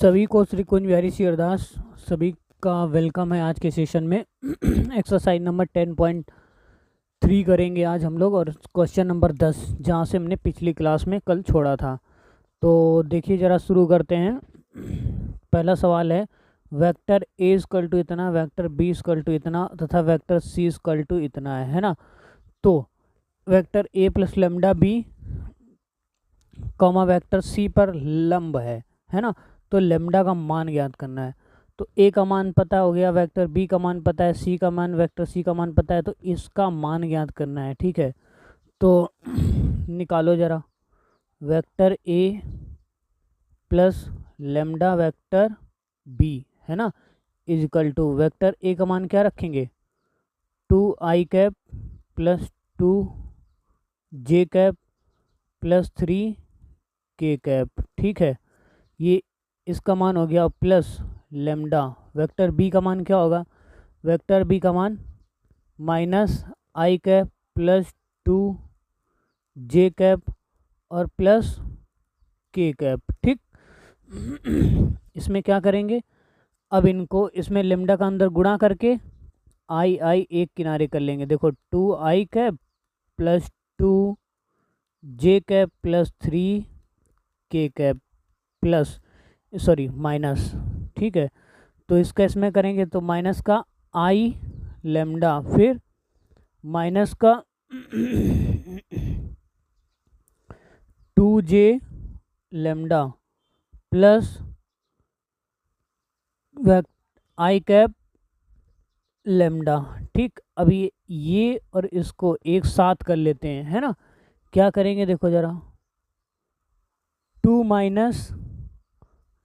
सभी को श्री कुंज बिहारी श्री अरदास। सभी का वेलकम है आज के सेशन में। एक्सरसाइज नंबर 10.3 करेंगे आज हम लोग, और क्वेश्चन नंबर 10 जहाँ से हमने पिछली क्लास में कल छोड़ा था। तो देखिए ज़रा शुरू करते हैं। पहला सवाल है, वेक्टर ए इक्वल टू इतना, वेक्टर बी इक्वल टू इतना तथा वेक्टर सी इक्वल टू इतना है ना। तो vector A plus lambda B comma vector C पर लंब है ना। तो लेमडा का मान ज्ञात करना है। तो ए का मान पता हो गया, वेक्टर बी का मान पता है, सी का मान, वेक्टर सी का मान पता है, तो इसका मान ज्ञात करना है। ठीक है, तो निकालो जरा। Vector A plus lambda vector B है ना, is equal to vector A का मान क्या रखेंगे, 2i plus 2j plus 3k। ठीक है, ये इसका मान हो गया, प्लस लेमडा वेक्टर बी का मान क्या होगा, वेक्टर बी का मान माइनस i प्लस 2j और प्लस k। ठीक, इसमें क्या करेंगे, अब इनको इसमें लेमडा का अंदर गुणा करके आई एक किनारे कर लेंगे। देखो 2i plus 2j plus 3k plus sorry minus. ठीक है, तो इसका इसमें करेंगे तो माइनस का आई लेमडा, फिर माइनस का 2j lambda plus I lambda. ठीक, अभी ये और इसको एक साथ कर लेते हैं, है ना। क्या करेंगे देखो जरा, 2 माइनस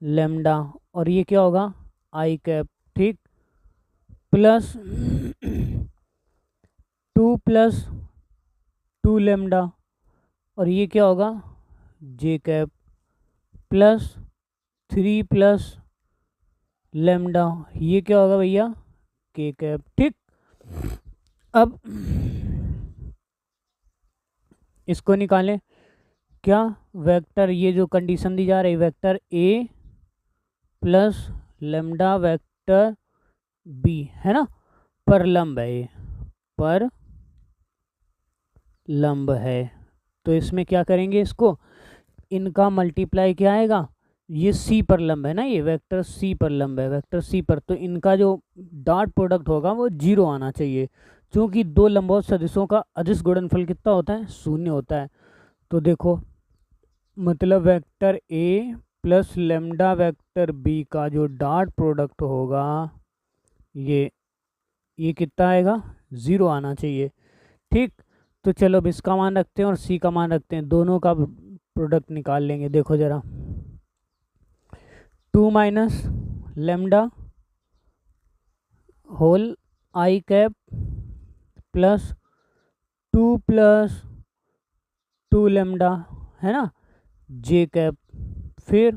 लेमडा और ये क्या होगा आई। ठीक, प्लस 2 प्लस 2 लेमडा और ये क्या होगा जे प्लस 3 प्लस लेमडा, ये क्या होगा भैया के। ठीक, अब इसको निकालें। क्या वेक्टर, ये जो कंडीशन दी जा रही, vector A plus lambda vector B है ना, पर लंब है, ये पर लंब है। तो इसमें क्या करेंगे, इसको इनका मल्टीप्लाई क्या आएगा, ये सी पर लंब है ना, ये वेक्टर सी पर लंब है, वेक्टर सी पर, तो इनका जो डॉट प्रोडक्ट होगा वो 0 आना चाहिए, क्योंकि दो लंबवत सदिशों का अदिश गुणनफल कितना होता है, 0 होता है। तो देखो मतलब vector A plus lambda vector B का जो डॉट प्रोडक्ट होगा ये कितना आएगा, 0 आना चाहिए। ठीक, तो चलो अब इसका मान रखते हैं और सी का मान रखते हैं, दोनों का प्रोडक्ट निकाल लेंगे। देखो जरा, 2 माइनस लेमडा होल आई प्लस 2 लेमडा है ना जे, फिर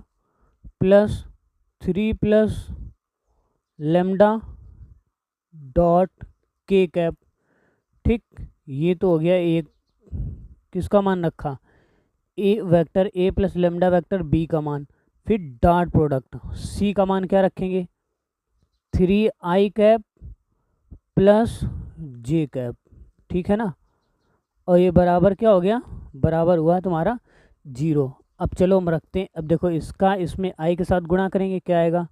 प्लस 3 प्लस लेमडा डॉट के। ठीक, ये तो हो गया एक, किसका मान रखा, A vector A plus lambda vector B का मान, फिर डॉट प्रोडक्ट सी का मान क्या रखेंगे, 3i प्लस जे। ठीक है ना, और ये बराबर क्या हो गया, बराबर हुआ तुम्हारा 0। अब चलो हम रखते हैं, अब देखो इसका इसमें i के साथ गुणा करेंगे, क्या आएगा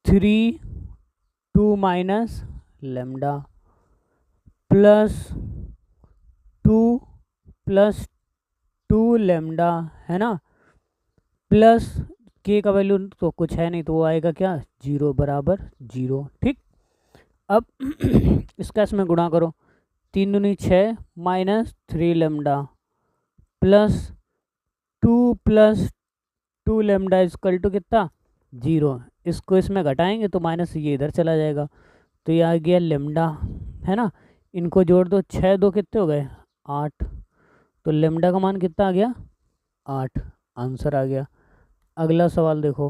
3 2 माइनस लेमडा प्लस 2 लेमडा है ना, प्लस के का वैल्यू तो कुछ है नहीं, तो वो आएगा क्या 0 बराबर 0। ठीक, अब इसका इसमें गुणा करो, 3 दूनी 6 minus 3 lambda plus 2 lambda equal to कितना 0। इसको इसमें घटाएंगे तो माइनस ये इधर चला जाएगा, तो ये आ गया लेमडा है ना। इनको जोड़ दो, 6 2 कितने हो गए 8, तो लेमडा का मान कितना आ गया 8, आंसर आ गया। अगला सवाल देखो,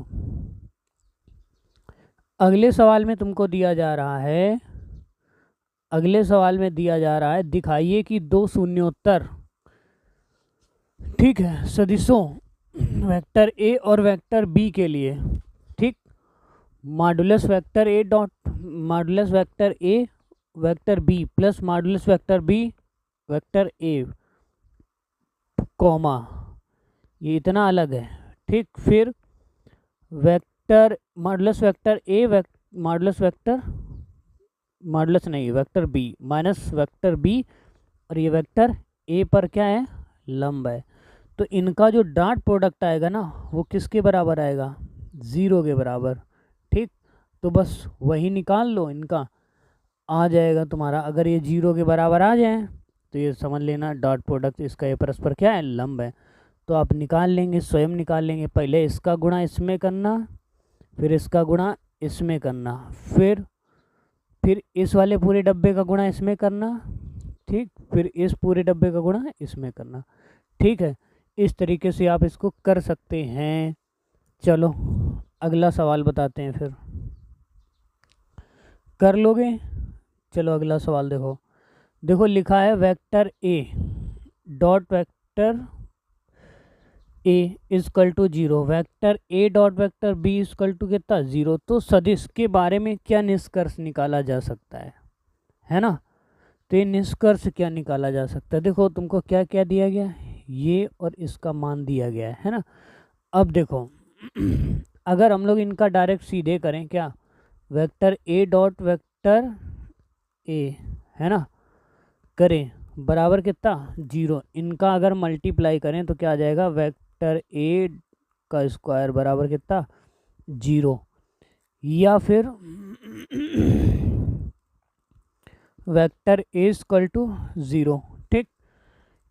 अगले सवाल में तुमको दिया जा रहा है, अगले सवाल में दिया जा रहा है, दिखाइए कि दो शून्योत्तर ठीक है सदिशों वेक्टर ए और वेक्टर बी के लिए, ठीक, modulus vector A dot modulus vector A vector B plus modulus vector B vector A comma, ये इतना अलग है, ठीक। फिर vector modulus vector A modulus vector modulus नहीं vector B minus vector B, और ये वेक्टर ए पर क्या है, लंब है। तो इनका जो डॉट प्रोडक्ट आएगा ना वो किसके बराबर आएगा, 0 के बराबर, ठीक। तो बस वही निकाल लो, इनका आ जाएगा तुम्हारा। अगर ये 0 के बराबर आ जाए तो ये समझ लेना डॉट प्रोडक्ट इसका ये परस्पर क्या है, लंब है। तो आप निकाल लेंगे, स्वयं निकाल लेंगे। पहले इसका गुणा इसमें करना, फिर इसका गुणा इसमें करना, फिर इस वाले पूरे डब्बे का गुणा इसमें करना, ठीक, फिर इस पूरे डब्बे का गुणा इसमें करना, ठीक है। इस तरीके से आप इसको कर सकते हैं। चलो अगला सवाल बताते हैं, फिर कर लोगे। चलो अगला सवाल देखो। देखो लिखा है vector A dot vector A is equal to 0, vector A dot vector B is equal to कितना, 0। तो सदिश के बारे में क्या निष्कर्ष निकाला जा सकता है ना। तो ये निष्कर्ष क्या निकाला जा सकता है, देखो तुमको क्या क्या दिया गया, ये और इसका मान दिया गया है ना। अब देखो अगर हम लोग इनका डायरेक्ट सीधे करें, क्या, वेक्टर ए डॉट वेक्टर ए है ना, करें बराबर कितना, 0। इनका अगर मल्टीप्लाई करें तो क्या आ जाएगा, वेक्टर ए का स्क्वायर बराबर कितना, 0। या फिर वेक्टर ए इक्वल टू 0, ठीक।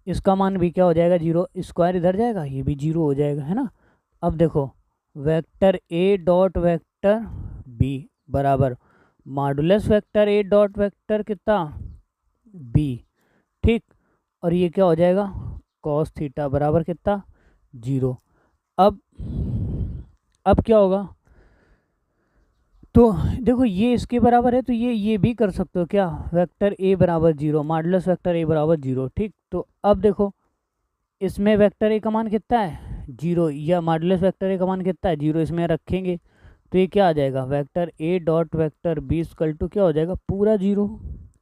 इसका मान भी क्या हो जाएगा, 0, स्क्वायर इधर जाएगा, ये भी 0 हो जाएगा, है ना। अब देखो vector A dot vector B बराबर modulus vector A dot vector कितना, बी, ठीक। और ये क्या हो जाएगा, कॉस थीटा बराबर कितना, 0। अब क्या होगा, तो देखो ये इसके बराबर है, तो ये भी कर सकते हो, क्या, वेक्टर ए बराबर 0 मॉडुलस वेक्टर ए बराबर 0, ठीक। तो अब देखो इसमें वेक्टर ए का मान कितना है, 0, या मॉडुलस वेक्टर ए का मान कितना है, 0, इसमें रखेंगे तो ये क्या आ जाएगा, vector A dot vector B equal to क्या हो जाएगा, पूरा 0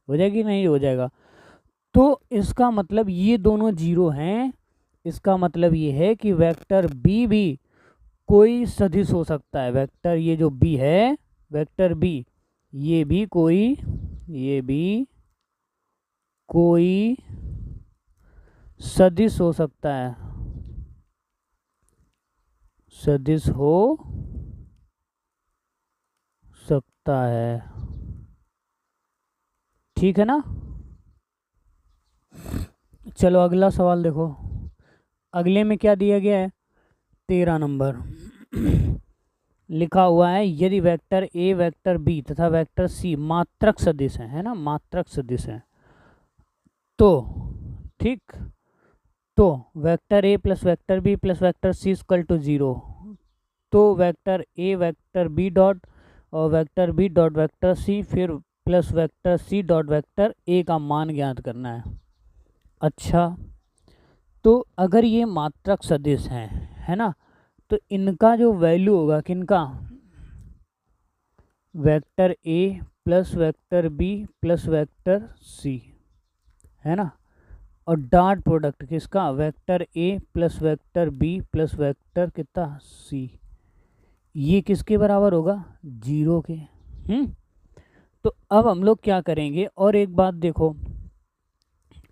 हो जाएगी, नहीं हो जाएगा। तो इसका मतलब ये दोनों 0 हैं, इसका मतलब ये है कि वेक्टर बी भी कोई सदिश हो सकता है। वेक्टर ये जो बी है, वेक्टर बी ये भी कोई सदिश हो सकता है, सदिश हो सकता है, ठीक है ना। चलो अगला सवाल देखो। अगले में क्या दिया गया है, 13 नंबर लिखा हुआ है, यदि वेक्टर ए वेक्टर बी तथा वेक्टर सी मात्रक सदिश है ना, मात्रक सदिश है, तो ठीक, तो vector A plus vector B plus vector C equal to 0, तो vector A vector B dot और vector B dot vector C फिर plus vector C dot vector A का मान ज्ञात करना है। अच्छा, तो अगर ये मात्रक सदिश हैं, है ना, तो इनका जो वैल्यू होगा किनका, vector A plus vector B plus vector C, है ना, और डॉट प्रोडक्ट किसका, vector A plus vector B plus vector कितना, सी, ये किसके बराबर होगा, 0 के। तो अब हम लोग क्या करेंगे, और एक बात देखो,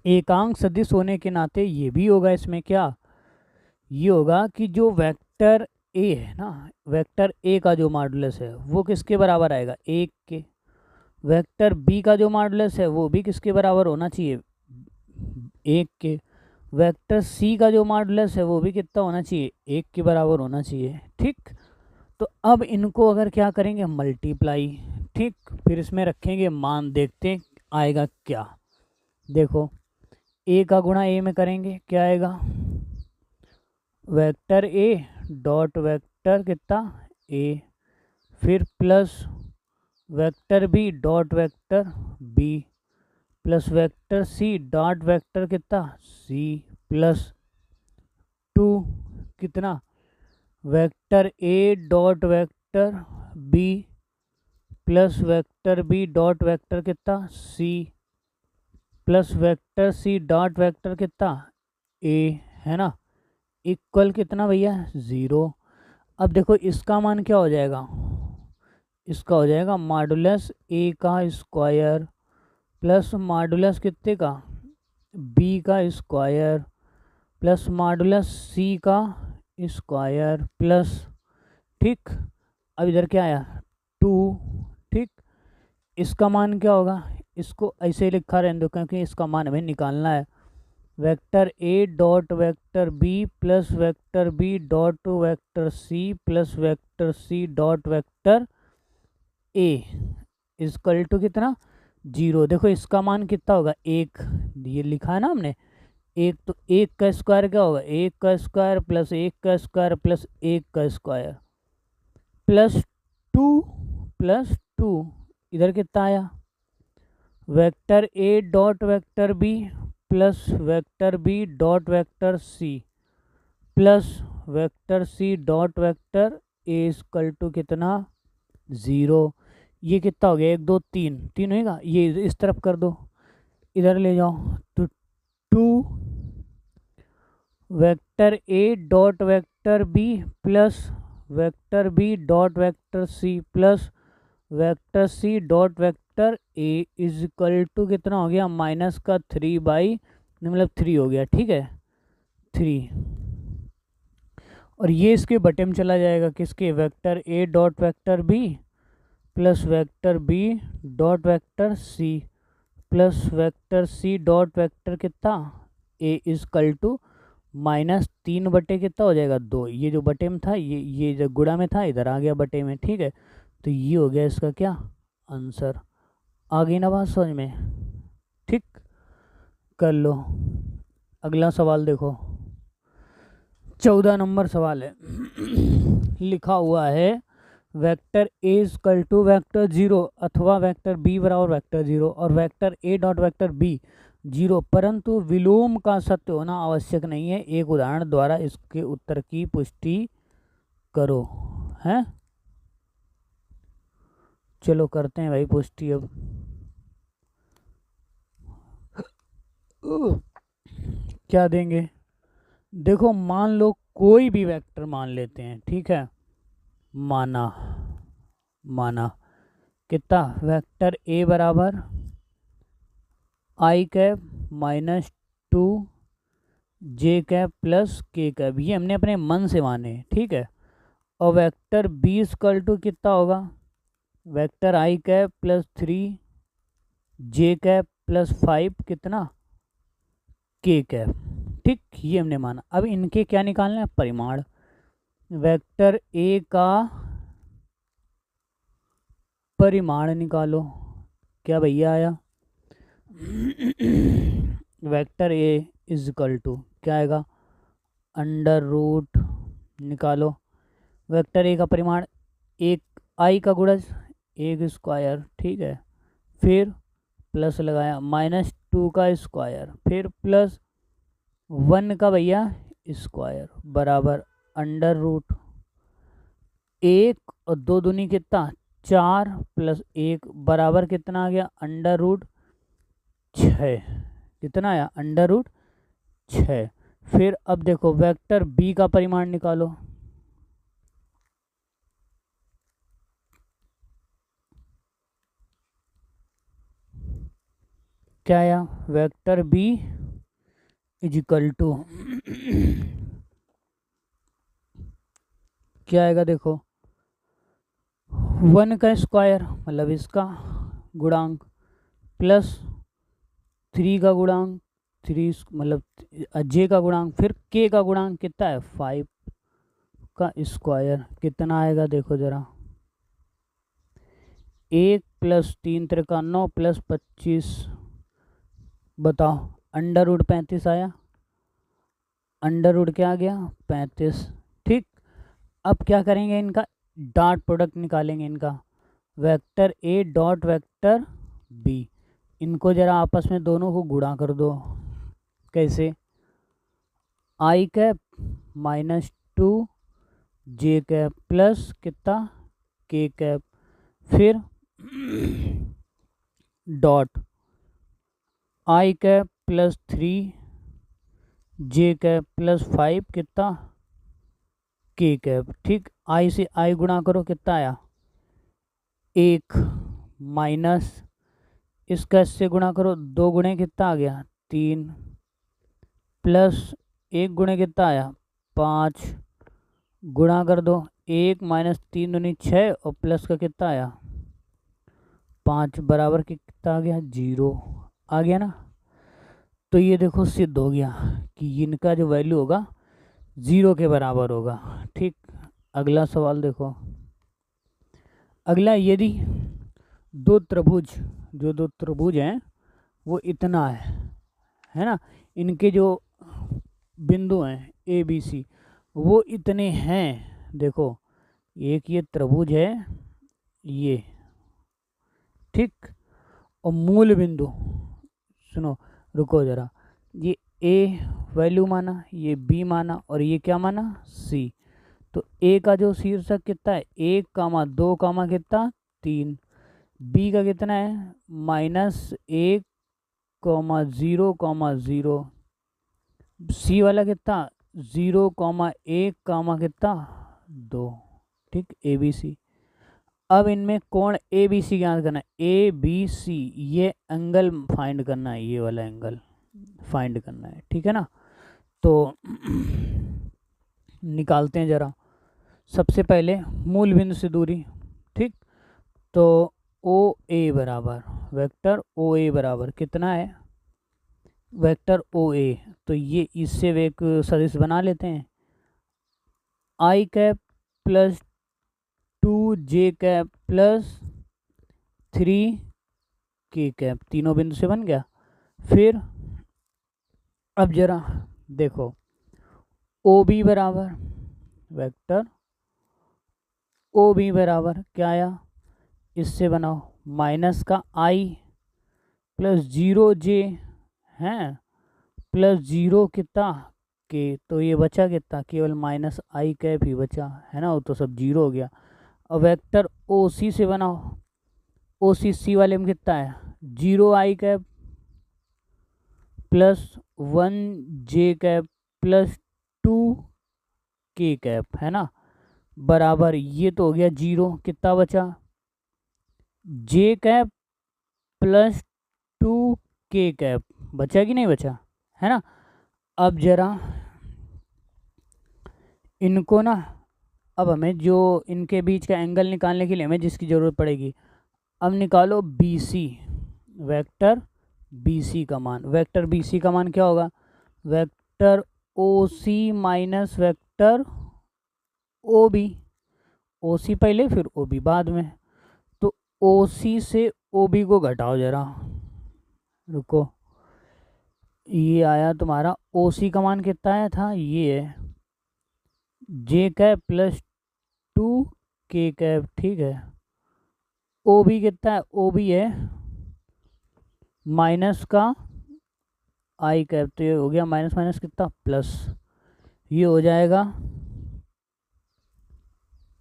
एकांक सदिश होने के नाते ये भी होगा इसमें, क्या, ये होगा कि जो वेक्टर ए है ना, वेक्टर ए का जो मॉडुलस है वो किसके बराबर आएगा, 1 के। वेक्टर बी का जो मॉडुलस है वो भी किसके बराबर होना चाहिए, 1 के। वेक्टर सी का जो मॉडुलस है वो भी कितना होना चाहिए, 1 के बराबर होना चाहिए, ठीक। तो अब इनको अगर क्या करेंगे, मल्टीप्लाई, ठीक, फिर इसमें रखेंगे मान, देखते हैं आएगा क्या। देखो ए का गुणा ए में करेंगे, क्या आएगा, वेक्टर ए डॉट वेक्टर कितना, ए, फिर plus vector B dot vector B plus vector C dot vector कितना, सी, प्लस 2 कितना, vector A dot vector B plus vector B dot vector कितना C plus vector C dot vector कितना A, है ना, equal कितना भैया 0। अब देखो इसका मान क्या हो जाएगा, इसका हो जाएगा मॉडुलस ए का स्क्वायर प्लस मॉडुलस कितने का बी का स्क्वायर प्लस मॉडुलस सी का स्क्वायर प्लस, ठीक, अब इधर क्या आया 2, ठीक, इसका मान क्या होगा, इसको ऐसे ही लिखा रहने दो क्योंकि इसका मान हमें निकालना है। Vector A dot vector B plus vector B dot vector C plus vector C dot vector A is equal to कितना 0। देखो इसका मान कितना होगा 1, ये लिखा है ना हमने 1, तो 1 का स्क्वायर क्या होगा 1 का स्क्वायर प्लस 1 का स्क्वायर प्लस 1 का स्क्वायर प्लस टू इधर कितना आया vector A dot vector B plus vector B dot vector C plus vector C dot vector A is equal to कितना 0। ये कितना हो गया 1 2 3 3 होगा, ये इस तरफ कर दो, इधर ले जाओ, तो 2 vector A dot vector B plus vector B dot vector C plus vector C dot vector A is equal to कितना हो गया माइनस का 3 मतलब 3 हो गया, ठीक है 3। और ये इसके बटे में चला जाएगा किसके vector A dot vector B plus vector B dot vector C plus vector C dot vector कितना A is equal to minus 3 बटे कितना हो जाएगा 2, ये जो बटे में था ये जो गुणा में था इधर आ गया बटे में, ठीक है, तो ये हो गया इसका क्या आंसर। आ गई ना बात समझ में, ठीक, कर लो। अगला सवाल देखो 14 नंबर सवाल है लिखा हुआ है vector A is equal to vector 0 अथवा वेक्टर बी बराबर वेक्टर 0 और vector A dot vector B 0, परंतु विलोम का सत्य होना आवश्यक नहीं है। एक उदाहरण द्वारा इसके उत्तर की पुष्टि करो। हैं, चलो करते हैं भाई पुष्टि। अब क्या देंगे, देखो मान लो कोई भी वेक्टर मान लेते हैं, ठीक है, माना कितना वेक्टर ए बराबर आई कैप माइनस 2 जे कैप प्लस के कैप, ये हमने अपने मन से माने, ठीक है। और वेक्टर बी इक्वल टू कितना होगा वेक्टर आई कैप प्लस 3 जे कैप प्लस 5 कितना के कैप, ठीक, ये हमने माना। अब इनके क्या निकालना है परिमाण, वेक्टर ए का परिमाण निकालो, क्या भैया आया vector A is equal to क्या आएगा अंडर रूट, निकालो वेक्टर ए का परिमाण एक आई का गुणज 1 स्क्वायर, ठीक है, फिर प्लस लगाया माइनस 2 का स्क्वायर फिर प्लस 1 का भैया स्क्वायर बराबर अंडर रूट 1 और 2 दूनी कितना 4 प्लस 1 बराबर कितना आ गया अंडर रूट 6, कितना आया अंडर रूट 6। फिर अब देखो वेक्टर बी का परिमाण निकालो, क्या आया वेक्टर बी इजिकल टू क्या आएगा देखो 1 का स्क्वायर मतलब इसका गुणांक प्लस 3 का गुणांक 3 मतलब जे का गुणांक फिर के का गुणांक कितना है 5 का स्क्वायर, कितना आएगा देखो जरा 1 प्लस 3 त्रिका 9 प्लस 25 बताओ अंडर रूट 35 आया, अंडर रूट क्या आ गया 35, ठीक। अब क्या करेंगे इनका डॉट प्रोडक्ट निकालेंगे इनका vector A dot vector B, इनको जरा आपस में दोनों को गुणा कर दो, कैसे आई कैप माइनस 2 जे कैप प्लस कितना के कैप, फिर dot I cap plus 3 J cap plus 5 कितना के कैप। ठीक, आई से आई गुणा करो, कितना आया 1, माइनस इसका इससे गुणा करो, 2 गुणे कितना आ गया 3, प्लस 1 गुणे कितना आया 5, गुणा कर दो 1 माइनस 3 दूनी 6 और प्लस का कितना आया 5, बराबर कितना आ गया 0 आ गया ना। तो ये देखो सिद्ध हो गया कि इनका जो वैल्यू होगा 0 के बराबर होगा। ठीक, अगला सवाल देखो। अगला, यदि दो त्रिभुज हैं वो इतना है ना, इनके जो बिंदु हैं ए बी सी वो इतने हैं। देखो एक ये त्रिभुज है ये, ठीक, और मूल बिंदु, सुनो रुको जरा, ये ए वैल्यू माना, ये बी माना और ये क्या माना सी। तो ए का जो शीर्षक कितना है 1, 2, कितना 3, बी का कितना है -1, 0, 0, सी वाला कितना 0, 1, कितना 2। ठीक, ए बी सी। अब इनमें कोण ए बी सी ज्ञात करना है, ए बी सी ये एंगल फाइंड करना है, ये वाला एंगल फाइंड करना है। ठीक है ना, तो निकालते हैं जरा। सबसे पहले मूल बिंदु से दूरी, ठीक, तो ओ ए बराबर वेक्टर ओ ए बराबर कितना है वेक्टर ओ ए, तो ये इससे एक सदिश बना लेते हैं, आई कैप प्लस 2 जे कैप प्लस 3 के कैप, तीनों बिंदु से बन गया। फिर अब जरा देखो ओ बी बराबर वेक्टर ओ बी बराबर क्या आया, इससे बनाओ माइनस का आई प्लस 0 जे हैं प्लस 0 कितना के, तो ये बचा कितना केवल माइनस आई कैप ही बचा है ना, वो तो सब 0 हो गया। और वेक्टर ओ सी से बनाओ, ओ सी वाले में कितना है 0 आई कैप प्लस 1 जे कैप प्लस 2 के कैप, है ना, बराबर ये तो हो गया 0, कितना बचा जे कैप प्लस 2 के कैप, बचा कि नहीं बचा, है ना। अब जरा इनको ना, अब हमें जो इनके बीच का एंगल निकालने के लिए हमें जिसकी ज़रूरत पड़ेगी, अब निकालो B C, vector B C का मान, वेक्टर बी सी का मान क्या होगा vector O C minus vector O B, O C पहले फिर ओ बी बाद में। तो ओ सी से ओ बी को घटाओ जरा, रुको, ये आया तुम्हारा ओ सी का मान कितना आया था, ये है जे कैप प्लस 2 के कैप, ठीक है। ओ बी कितना है, ओ बी है माइनस का आई कैप, तो ये हो गया माइनस माइनस कितना प्लस, ये हो जाएगा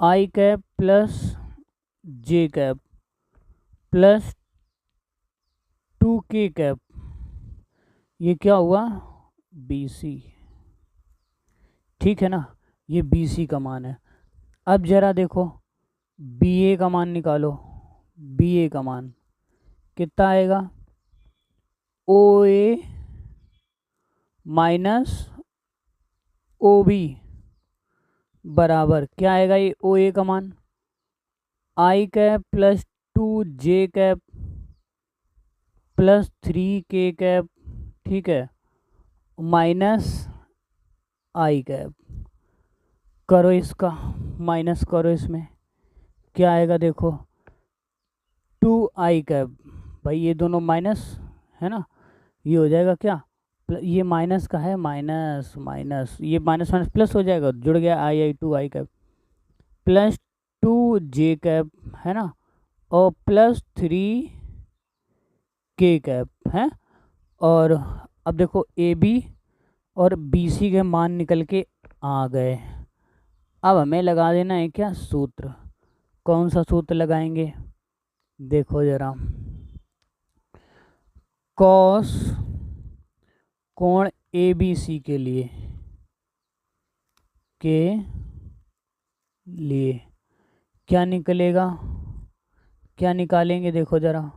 आई कैप प्लस जे कैप प्लस 2 के कैप, ये क्या हुआ बी सी, ठीक है ना, ये बी सी का मान है। अब जरा देखो बी ए का मान निकालो, बी ए का मान कितना आएगा ओ ए माइनस ओ बी बराबर क्या आएगा, ये ओ ए का मान आई कैप प्लस 2 जे कैप प्लस 3 के कैप, ठीक है, माइनस आई कैप, करो इसका माइनस करो, इसमें क्या आएगा देखो 2 आई कैप, भाई ये दोनों माइनस है ना, ये हो जाएगा क्या ये माइनस का है माइनस माइनस, ये माइनस माइनस प्लस हो जाएगा, जुड़ गया आई आई 2 आई कैप प्लस 2 जे कैप, है ना, और प्लस 3 के कैप है। और अब देखो ए बी और बी सी के मान निकल के आ गए। अब हमें लगा देना है क्या सूत्र। कौन सा सूत्र लगाएंगे, देखो जरा। कॉस कोण ABC के लिए क्या निकलेगा, क्या निकालेंगे, देखो जरा।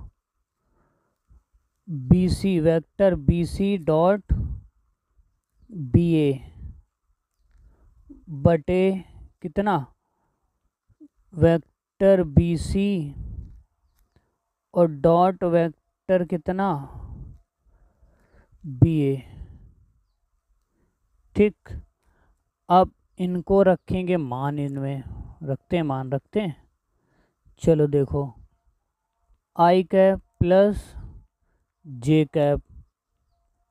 BC vector BC dot BA बटे कितना, वेक्टर BC और डॉट वेक्टर कितना BA। ठीक, अब इनको रखेंगे मान, इनमें रखते हैं मान, रखते हैं। चलो देखो, I cap plus J cap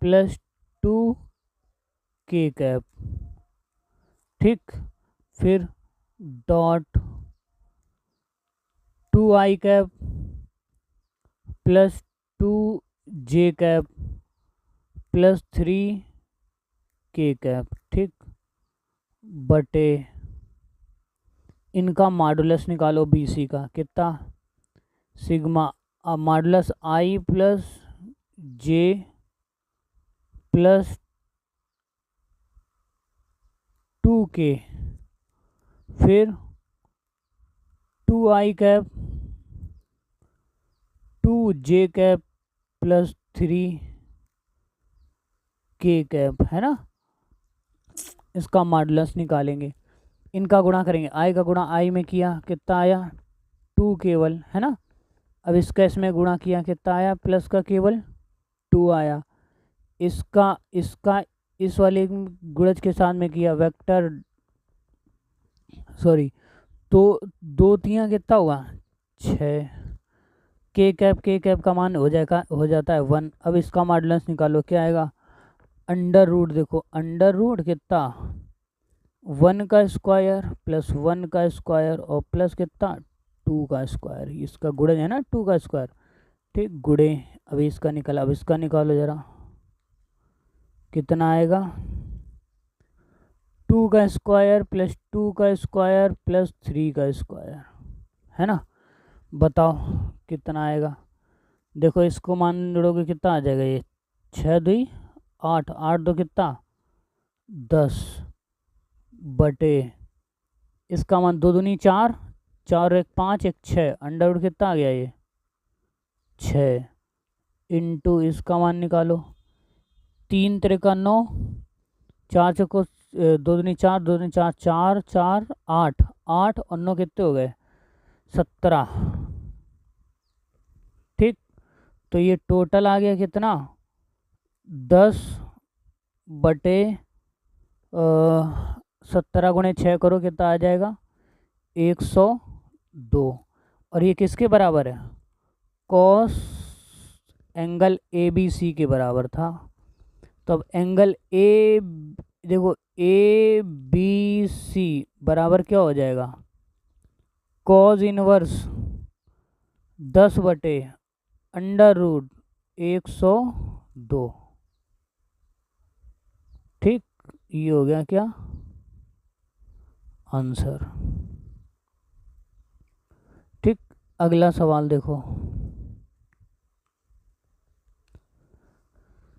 plus 2K cap, ठीक, फिर dot 2I cap plus 2J cap plus 3K cap, ठीक, बटे इनका मॉडुलस निकालो BC का, कितना, सिग्मा। अब modulus I plus J plus 2K, फिर 2I cap 2J cap plus 3K cap, है ना। इसका मॉडुलस निकालेंगे, इनका गुणा करेंगे। I का गुणा I में किया, कितना आया 2 केवल, है ना। अब इसका इसमें गुणा किया, कितना आया, प्लस का केवल 2 आया। इसका इसका इस वाले गुणज के साथ में किया, वेक्टर सॉरी, तो 2 तियाँ कितना हुआ 6। के कैप का मान हो जाता है 1। अब इसका मॉडुलस निकालो, क्या आएगा, अंडर रूट, देखो अंडर रूट कितना 1 का स्क्वायर प्लस 1 का स्क्वायर और प्लस कितना 2 का स्क्वायर, इसका गुणज है ना 2 का स्क्वायर, ठीक, गुणे। अभी इसका निकाला, अब इसका निकालो जरा, कितना आएगा 2 का स्क्वायर प्लस 2 का स्क्वायर प्लस 3 का स्क्वायर, है ना। बताओ कितना आएगा, देखो इसको मान जोड़ोगे कितना आ जाएगा, ये 6 2 8, 8 2 कितना 10 बटे इसका मान 2 दूनी 4, 4 1 5 1 6, अंडर रूट कितना आ गया ये 6, इंटू इसका मान निकालो, 3 त्रिका 9, 4 चौको 2 दूनी 4, 2 दूनी 4, 4 4 8, 8 और 9 कितने हो गए 17, ठीक। तो ये टोटल आ गया कितना 10 बटे 17 गुणे 6 करो, कितना आ जाएगा 102। और ये किसके बराबर है, कॉस एंगल ABC के बराबर था। तो अब एंगल ए, देखो ABC बराबर क्या हो जाएगा, कॉस इनवर्स 10 बटे अंडर रूट 102, ठीक। ये हो गया क्या आंसर, ठीक। अगला सवाल देखो,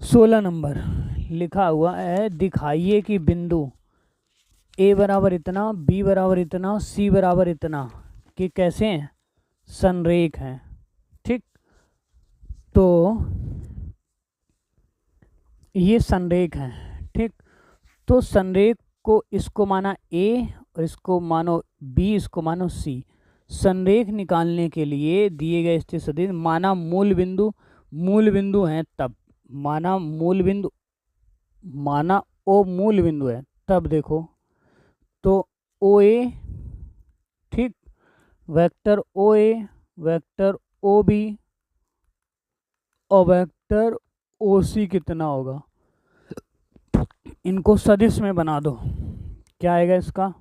16 नंबर लिखा हुआ है, दिखाइए कि बिंदु A बराबर इतना, B बराबर इतना, C बराबर इतना कि कैसे हैं, संरेख हैं, ठीक। तो ये संरेख हैं, ठीक। तो संरेख को इसको माना A और इसको मानो B, इसको मानो C। संरेख निकालने के लिए दिए गए स्थित सदिश माना मूल बिंदु हैं, तब माना O मूल बिंदु है, तब देखो तो OA, ठीक, वेक्टर OA, वेक्टर OB और वेक्टर OC कितना होगा, इनको सदिश में बना दो। क्या आएगा इसका,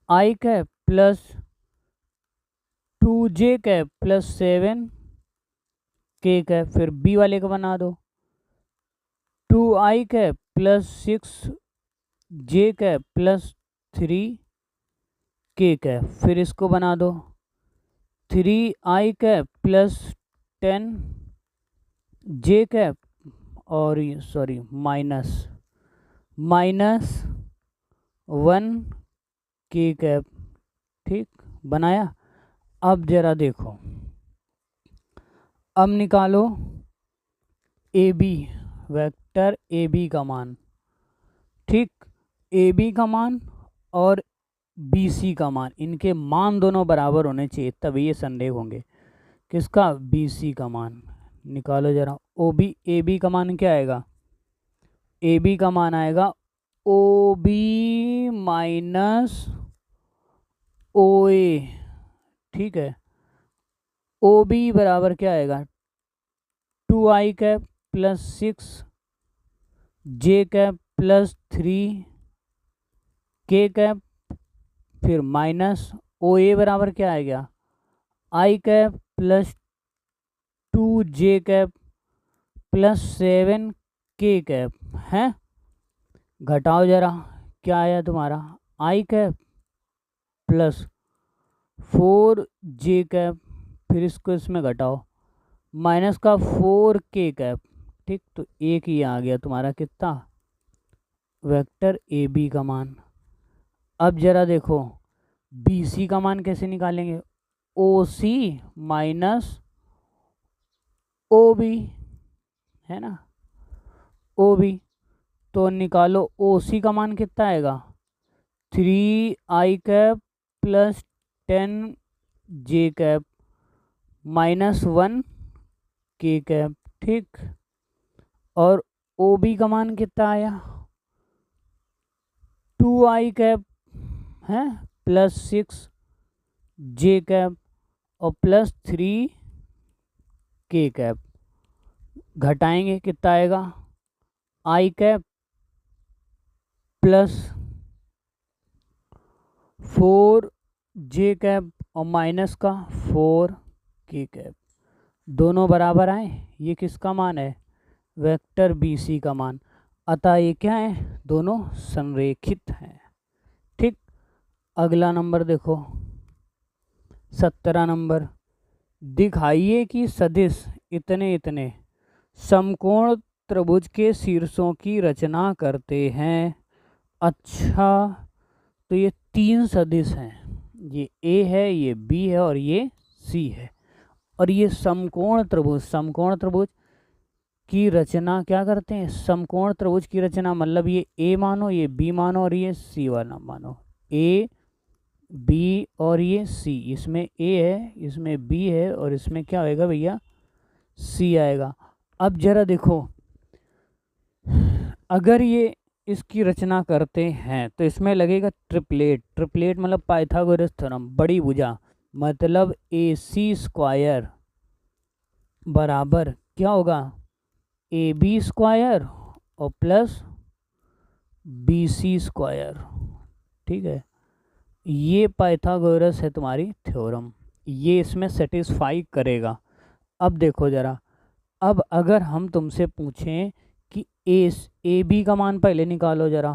I cap plus 2J cap plus 7K cap, फिर B वाले का बना दो 2I cap plus 6J cap plus 3 के कैप, फिर इसको बना दो 3i कैप प्लस 10 जे कैप और सॉरी माइनस 1 के कैप। ठीक, बनाया। अब जरा देखो, अब निकालो A B, vector A B का मान। ठीक, ए बी का मान और बी सी का मान, इनके मान दोनों बराबर होने चाहिए, तभी ये संदेह होंगे। किसका? बी सी का मान। निकालो जरा ओ बी। ए बी का मान क्या आएगा? ए बी का मान आएगा ओ बी माइनस ओ ए। ठीक है, ओ बी बराबर क्या आएगा? 2i कैप प्लस 6 जे कैप प्लस 3 के कैप, फिर माइनस ओ ए बराबर क्या आ गया? आई कैप प्लस 2 जे कैप प्लस 7 के कैप है। घटाओ जरा, क्या आया तुम्हारा? आई कैप प्लस 4 जे कैप, फिर इसको इसमें घटाओ, माइनस का 4 के कैप। ठीक, तो एक ही आ गया तुम्हारा कितना? वेक्टर ए बी का मान। अब जरा देखो बी सी का मान कैसे निकालेंगे? ओ सी माइनस ओ बी, है ना, ओ बी। तो निकालो ओ सी का मान कितना आएगा? 3i कैप प्लस 10 जे कैप माइनस 1 के कैप। ठीक, और ओ बी का मान कितना आया? 2i कैप है प्लस 6 जे कैप और प्लस 3 के कैप। घटाएंगे कितना आएगा? आई कैप प्लस 4 जे कैप और माइनस का 4 के कैप, दोनों बराबर आए। ये किसका मान है? वेक्टर बी सी का मान। अतः ये क्या है? दोनों संरेखित हैं। ठीक, अगला नंबर देखो 17 नंबर। दिखाइए कि सदिश इतने इतने समकोण त्रिभुज के शीर्षों की रचना करते हैं। अच्छा, तो ये 3 सदिश हैं, ये ए है, ये बी है और ये सी है, और ये समकोण त्रिभुज की रचना क्या करते हैं? समकोण त्रिभुज की रचना मतलब ये ए मानो, ये बी मानो और ये सी वाला मानो। ए बी और ये सी, इसमें ए है, इसमें बी है और इसमें क्या होएगा भैया? सी आएगा। अब जरा देखो, अगर ये इसकी रचना करते हैं तो इसमें लगेगा ट्रिपलेट। ट्रिपलेट मतलब पाइथागोरस थ्योरम, बड़ी भुजा, मतलब ए सी स्क्वायर बराबर क्या होगा? ए बी स्क्वायर और प्लस बी सी स्क्वायर। ठीक है, ये पाइथागोरस है तुम्हारी थ्योरम, ये इसमें सेटिस्फाई करेगा। अब देखो जरा, अब अगर हम तुमसे पूछें कि ए बी का मान पहले निकालो जरा।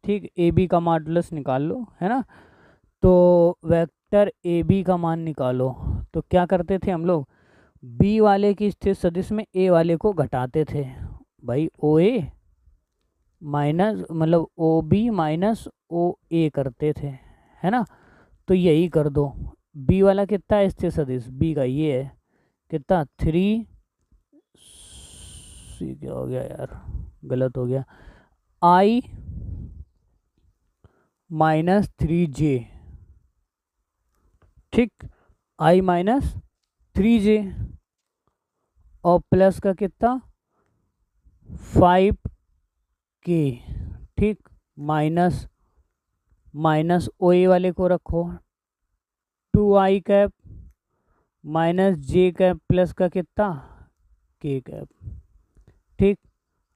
ठीक, ए बी का मॉडुलस निकाल लो, है ना। तो वेक्टर ए बी का मान निकालो, तो क्या करते थे हम लोग? बी वाले की स्थित सदिश में ए वाले को घटाते थे भाई, ओ ए माइनस मतलब ओ बी माइनस ओ ए करते थे, है ना। तो यही कर दो। बी वाला कितना है स्थिर सदिश? बी का ये है कितना? 3 सी, क्या हो गया यार, गलत हो गया, आई माइनस 3 जे। ठीक, आई माइनस 3 जे और प्लस का कितना? 5 के। ठीक, माइनस ओ ए वाले को रखो, 2i कैप माइनस जे कैप प्लस का कितना? के कैप। ठीक,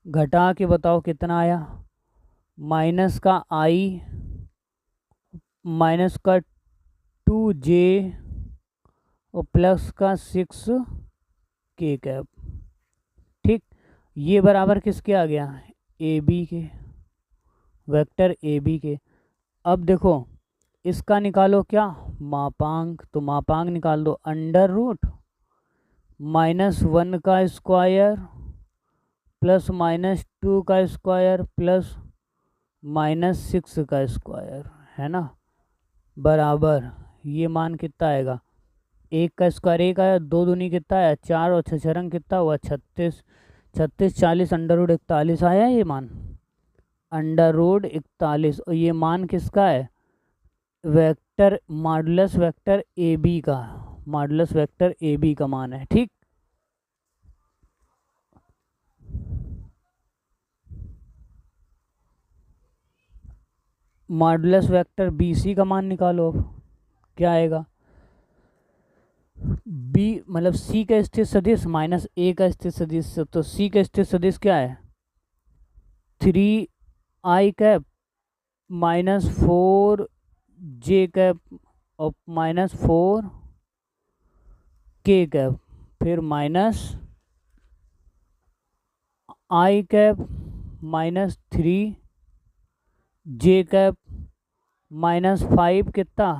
घटा के बताओ कितना आया? माइनस का आई माइनस का 2 जे और प्लस का 6 के कैप। ठीक, ये बराबर किसके आ गया? ए बी के, वेक्टर ए बी के। अब देखो इसका निकालो क्या, मापांक। तो मापांक निकाल दो, अंडर रूट -1 का स्क्वायर प्लस -2 का स्क्वायर प्लस -6 का स्क्वायर, है ना, बराबर ये मान कितना आएगा, 1 का स्क्वायर 1 आया, 2 दूनी कितना आया 4 और 6 रंग कितना हुआ 36, 36 40 अंडर रूट 41 आया ये मान, अंडर रूट 41। और ये मान किसका है, vector modulus vector A B का, मॉडुलस वेक्टर ए बी का मान है। ठीक, मॉडुलस वेक्टर बी सी का मान निकालो। अब क्या आएगा, बी मतलब सी का स्थिर सदिश माइनस ए का स्थिर सदिश, तो सी का स्थिर सदिश क्या है 3i कैप -4 जे कैप और -4 के कैप, फिर -i कैप -3 जे कैप -5 कितना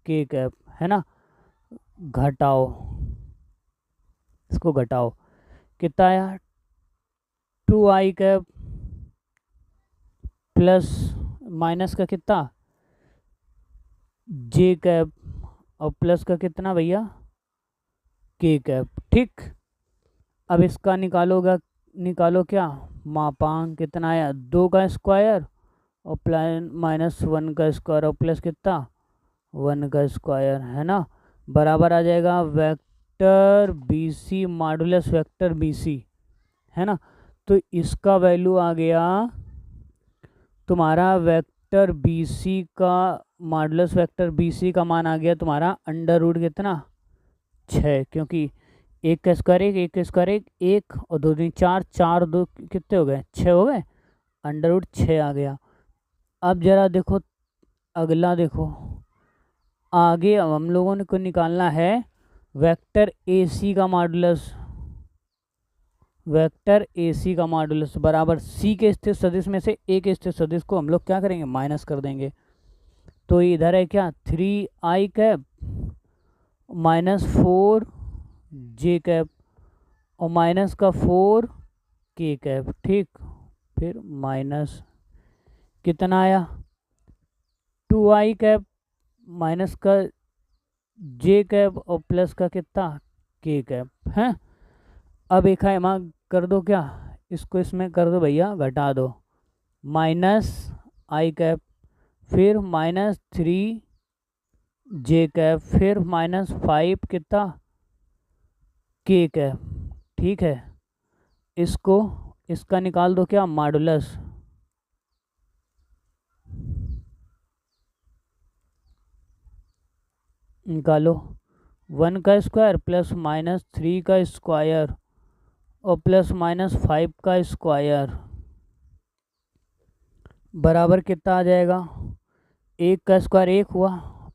के कैप, है ना, घटाओ, इसको घटाओ कितना आया 2i कैप प्लस माइनस का कितना जे कैप और प्लस का कितना भैया के कैप। ठीक, अब इसका निकालो क्या, मापांक कितना आया 2 का स्क्वायर और -1 का स्क्वायर और प्लस कितना 1 का स्क्वायर, है ना, बराबर आ जाएगा vector B C modulus vector B C, है ना। तो इसका वैल्यू आ गया तुम्हारा वेक्टर बी सी का मॉडुलस वेक्टर बी सी का मान आ गया तुम्हारा अंडर रूट कितना 6, क्योंकि 1 का स्क्वायर 1 का स्क्वायर 1 और 2 दूनी 4 4 2 कितने हो गए 6 हो गए, अंडर रूट 6 आ गया। अब जरा देखो अगला, देखो आगे अब हम लोगों को निकालना है वेक्टर ए सी का मॉडुलस, वेक्टर ए सी का मॉडुलस बराबर सी के स्थिर सदिश में से ए के स्थिर सदिश को हम लोग क्या करेंगे माइनस कर देंगे। तो इधर है क्या 3i कैप -4 जे कैप और माइनस का 4 के कैप। ठीक, फिर माइनस कितना आया 2i कैप माइनस का जे कैप और प्लस का कितना के कैप है। अब एक है वहाँ कर दो क्या, इसको इसमें कर दो भैया घटा दो, -i कैप फिर -3 जे कैप फिर -5 कितना के कैप। ठीक है, इसको इसका निकाल दो क्या मॉडुलस, निकालो 1 का स्क्वायर प्लस -3 का स्क्वायर और प्लस -5 का स्क्वायर बराबर कितना आ जाएगा, 1 का स्क्वायर 1 हुआ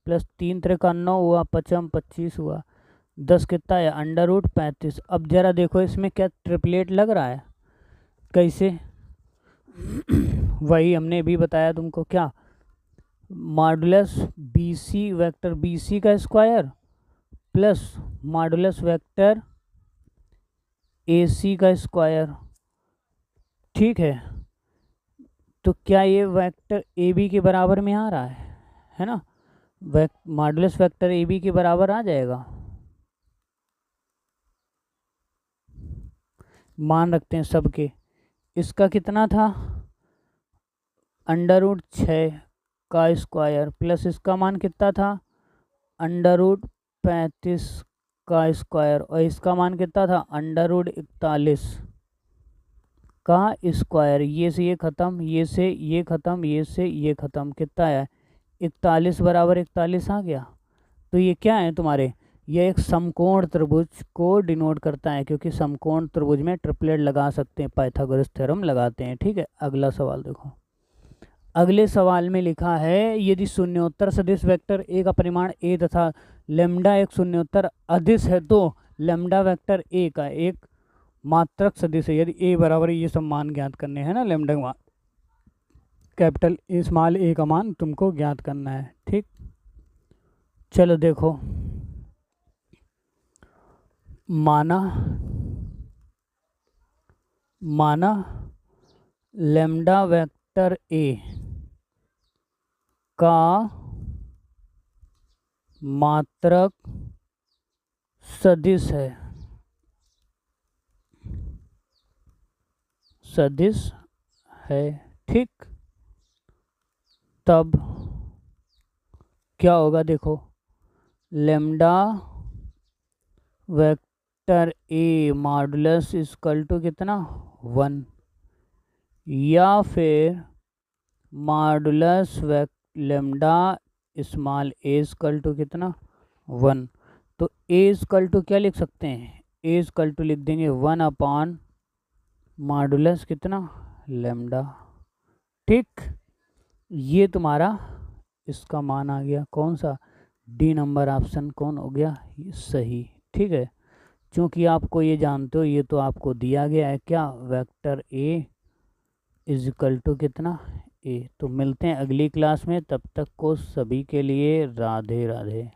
प्लस 3 3 का 9 हुआ 5 25 हुआ 10 कितना है अंडर रूट 35। अब जरा देखो इसमें क्या ट्रिपलेट लग रहा है, कैसे वही हमने भी बताया तुमको क्या, modulus B C vector B C का square plus modulus vector A C का स्क्वायर। ठीक है, तो क्या ये वेक्टर ए बी के बराबर में आ रहा है ना, मॉडुलस वेक्टर ए बी के बराबर आ जाएगा। मान रखते हैं सबके, इसका कितना था अंडर रूट 6 का स्क्वायर प्लस इसका मान कितना था अंडर रूट 35 का स्क्वायर और इसका मान कितना था अंडर रूट 41 का स्क्वायर। ये से ये ख़त्म, ये से ये ख़त्म, ये से ये ख़त्म, कितना आया 41 बराबर 41 आ गया। तो ये क्या है तुम्हारे, ये एक समकोण त्रिभुज को डिनोट करता है, क्योंकि समकोण त्रिभुज में ट्रिपलेट लगा सकते हैं, पाइथागोरस थ्योरम लगाते हैं। ठीक है, अगला सवाल देखो, अगले सवाल में लिखा है यदि शून्योत्तर सदिश वेक्टर ए का परिमाण ए तथा लेम्डा एक शून्योत्तर अदिश है तो लेम्डा वेक्टर ए का एक मात्रक सदिश है। यदि ए बराबर ये सब मान ज्ञात करने हैं ना लेम्डा मान कैपिटल स्मॉल ए का मान तुमको ज्ञात करना है। ठीक, चलो देखो, माना लैम्डा वेक्टर ए का मात्रक सदिश है। ठीक, तब क्या होगा, देखो, lambda vector A modulus equal to कितना 1, या फिर modulus lambda small A equal to कितना 1। तो ए इक्वल टू क्या लिख सकते हैं, ए इक्वल टू लिख देंगे 1 अपॉन मॉडुलस कितना लैम्डा। ठीक, ये तुम्हारा इसका मान आ गया, कौन सा, डी नंबर ऑप्शन कौन हो गया, ये सही। ठीक है, क्योंकि आपको ये जानते हो, ये तो आपको दिया गया है क्या, vector A is equal to कितना ए। तो मिलते हैं अगली क्लास में, तब तक को सभी के लिए राधे राधे।